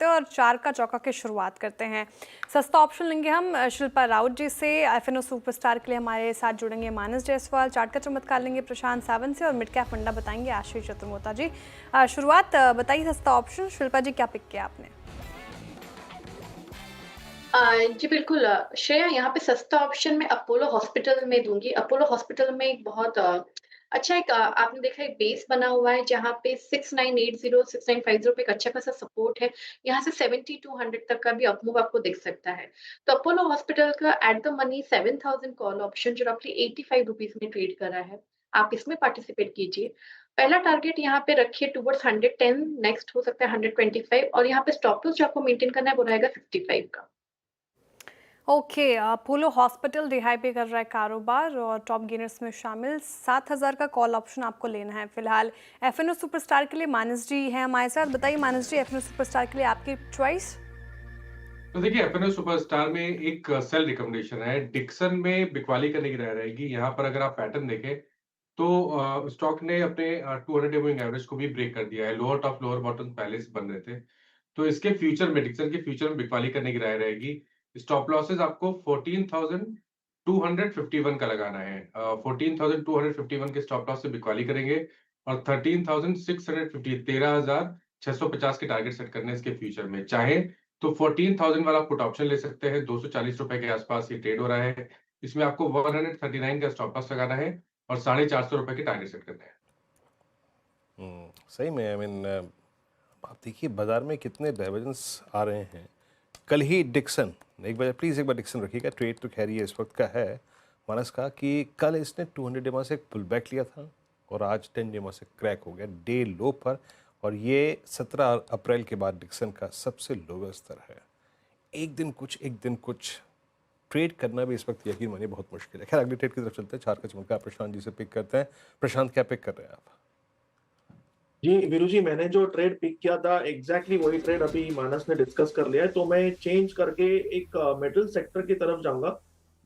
और 4 का चौका की शुरुआत करते हैं। सस्ता ऑप्शन लेंगे हम शिल्पा राउत जी से। एफएनओ सुपरस्टार के लिए हमारे साथ जुड़ेंगे मानस जायसवाल। चार्ट का चमत्कार लेंगे प्रशांत सावंत से और मिड कैप फंडा बताएंगे आशीष चतुर्मोता जी। शुरुआत बताइए, सस्ता ऑप्शन शिल्पा जी क्या पिक किया आपने? जी बिल्कुल श्रेया, यहाँ पे सस्ता ऑप्शन मैं अपोलो हॉस्पिटल में दूंगी। अपोलो हॉस्पिटल में एक बहुत अच्छा एक आपने देखा एक बेस बना हुआ है जहाँ पे 6980 6950 पे एक अच्छा खासा सपोर्ट है। यहाँ से 7200 तक का भी अपमूव आपको दिख सकता है। तो अपोलो हॉस्पिटल का at the money 7000 call option जो रफली 85 रुपीज में ट्रेड कर रहा है, आप इसमें पार्टिसिपेट कीजिए। पहला टारगेट यहाँ पे रखिए टुवर्ड्स 110, नेक्स्ट हो सकता है 125 और यहाँ पे स्टॉप लॉस जो आपको मेंटेन करना है वो रहेगा 55 का। ओके, अपोलो हॉस्पिटल रिहाई पे कर रहा है कारोबार और टॉप गेनर्स में शामिल 7000 का कॉल ऑप्शन आपको लेना है फिलहाल। एफएनओ सुपरस्टार के लिए मानस जी हैं हमारे साथ। बताइए मानस जी, एफएनओ सुपरस्टार के लिए आपकी चॉइस? तो देखिए, एफएनओ सुपरस्टार में एक सेल रिकमेंडेशन है। डिक्सन में बिकवाली करने की राय रहेगी। यहाँ पर अगर आप पैटर्न देखें तो स्टॉक ने अपने 200 डे मूविंग एवरेज को भी ब्रेक कर दिया है। लोअर टॉप लोअर बॉटम पहले से बन रहे थे, तो इसके फ्यूचर में डिक्सन के फ्यूचर में बिकवाली करने की राय रहेगी। स्टॉप लॉसेस आपको 14,251 का लगाना है। 14,251 के स्टॉप लॉस से बिकवाली करेंगे और 13,650 13,650 के टारगेट सेट करने हैं इसके फ्यूचर में। चाहे तो 14,000 वाला पुट ऑप्शन ले सकते हैं। 240 रुपए के आसपास ये ट्रेड हो रहा है। इसमें आपको 139 का स्टॉप लॉस लगाना है और 450 रुपए के टारगेट सेट करने हैं। सही में आई मीन आप देखिए बाजार में कितने डाइवर्जेंस आ रहे हैं। कल ही डिक्सन, एक बार प्लीज़ एक बार डिक्सन रखिएगा। ट्रेड तो खैर ये इस वक्त का है मानस का कि कल इसने 200 डेमा से एक पुल बैक लिया था और आज 10 डेमा से क्रैक हो गया डे लो पर, और ये 17 अप्रैल के बाद डिक्सन का सबसे लोवेस्ट स्तर है। एक दिन कुछ ट्रेड करना भी इस वक्त यकीन मानिए बहुत मुश्किल है। खैर अगले ट्रेड की तरफ चलते हैं। चार का चमत्कार प्रशांत जी से पिक करते हैं। प्रशांत, क्या पिक कर रहे हैं आप? जी वीरू जी, मैंने जो ट्रेड पिक किया था एग्जैक्टली वही ट्रेड अभी मानस ने डिस्कस कर लिया है, तो मैं चेंज करके एक मेटल सेक्टर की तरफ जाऊंगा।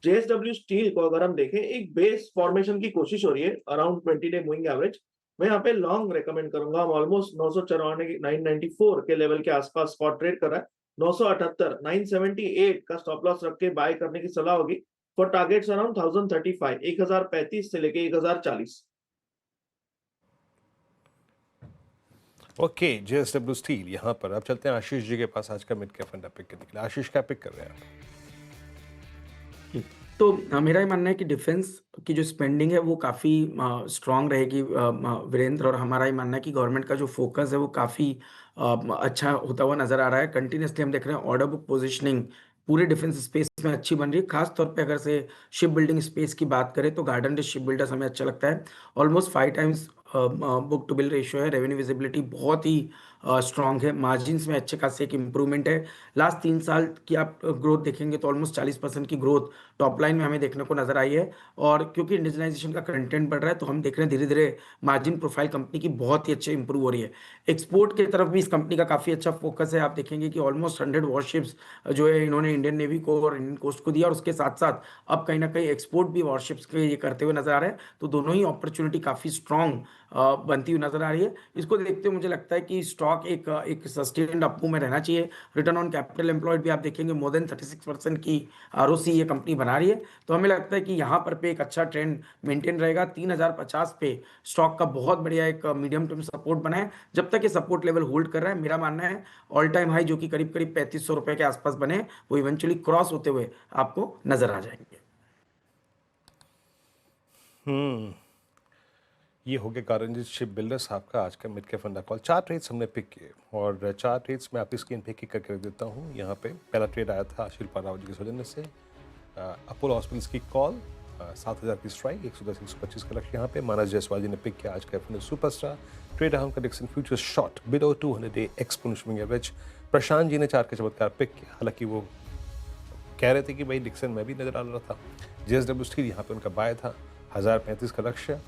जेएसडब्ल्यू स्टील को अगर हम देखें, एक बेस फॉर्मेशन की कोशिश हो रही है अराउंड 20 डे मूविंग एवरेज। मैं यहाँ पे लॉन्ग रेकमेंड करूंगा। हम ऑलमोस्ट 994 994 के लेवल के आसपास स्पॉट ट्रेड कर रहा है। 978 978 का स्टॉप लॉस रख के बाय करने की सलाह होगी फॉर टारगेट्स अराउंड 1035 1035 से लेके 1040। ओके, जेएसडब्ल्यू स्टील यहाँ पर। अब चलते हैं आशीष जी के पास आज का मिड कैप फंडा पिक करने के लिए। आशीष, क्या पिक कर रहे हैं आप? तो मेरा ये मानना है कि डिफेंस की जो स्पेंडिंग है वो काफ़ी स्ट्रांग रहेगी वीरेंद्र, और हमारा ये मानना है कि गवर्नमेंट का जो फोकस है वो काफ़ी अच्छा होता हुआ नज़र आ रहा है। कंटिन्यूसली हम देख रहे हैं ऑर्डर बुक पोजीशनिंग पूरे डिफेंस स्पेस में अच्छी बन रही है। खास तौर पे अगर से शिप बिल्डिंग स्पेस की बात करें तो गार्डन रिच शिप बिल्डर्स हमें अच्छा लगता है। Almost 5 times book to bill ratio है। रेवेन्यू विजिबिलिटी बहुत ही स्ट्रांग है। मार्जिन्स में अच्छे खासे एक इंप्रूवमेंट है। लास्ट 3 साल की आप ग्रोथ देखेंगे तो ऑलमोस्ट 40% की ग्रोथ टॉप लाइन में हमें देखने को नजर आई है। और क्योंकि इंडिजिनाइजेशन का कंटेंट बढ़ रहा है तो हम देख रहे हैं धीरे धीरे मार्जिन प्रोफाइल कंपनी की बहुत ही अच्छे इंप्रूव हो रही है। एक्सपोर्ट की तरफ भी इस कंपनी का काफ़ी अच्छा फोकस है। आप देखेंगे कि ऑलमोस्ट 100 वॉरशिप्स जो है इन्होंने इंडियन नेवी को और इंडियन कोस्ट को दिया, और उसके साथ साथ अब कहीं ना कहीं एक्सपोर्ट भी वॉरशिप्स के ये करते हुए नजर आ रहे हैं। तो दोनों ही अपॉर्चुनिटी काफ़ी स्ट्रांग बनती हुई नजर आ रही है। इसको देखते हुए मुझे लगता है कि स्टॉक एक सस्टेन्ड अप में रहना चाहिए। रिटर्न ऑन कैपिटल एम्प्लॉयड भी आप देखेंगे मोर देन 36% की आरओसी ये कंपनी बना रही है। तो हमें लगता है कि यहाँ पर पे एक अच्छा ट्रेंड मेंटेन रहेगा। 3050 पे स्टॉक का बहुत बढ़िया एक मीडियम टर्म सपोर्ट बना है। जब तक ये सपोर्ट लेवल होल्ड कर रहा है, मेरा मानना है ऑल टाइम हाई जो कि करीब करीब 3500 रुपए के आसपास बने, वो इवेंचुअली क्रॉस होते हुए आपको नजर आ जाएंगे। ये हो गया गार्डन शिप बिल्डर्स आपका आज का मिड कैप फंडा कॉल। 4 ट्रेड्स हमने पिक किए और 4 ट्रेड्स में आपकी स्क्रीन पे किक करके रख देता हूँ। यहाँ पे पहला ट्रेड आया था शिल्पा राव जी के सौजन्य से। अपोलो हॉस्पिटल्स की कॉल, 7000 की स्ट्राइक, 110 125 का लक्ष्य। यहाँ पे मानस जायसवाल जी ने पिक किया आज का एफएनओ सुपरस्टार। ट्रेड हम का Dixon future short below 200 day exponential average. Prashant ji ने 4 का चमत्कार पिक किया। हालांकि वो कह रहे थे कि भाई डिक्सन में भी नजर आ रहा था। जेएसडब्ल्यू स्टील यहाँ पे उनका बाय था। 1035 का लक्ष्य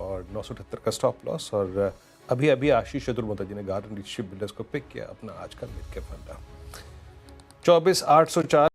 और 978 का स्टॉप लॉस। और अभी अभी आशीष चतुर्मोता जी ने गार्डन रिच शिप बिल्डर्स को पिक किया अपना आज का मिड कैप फंडा। 24,804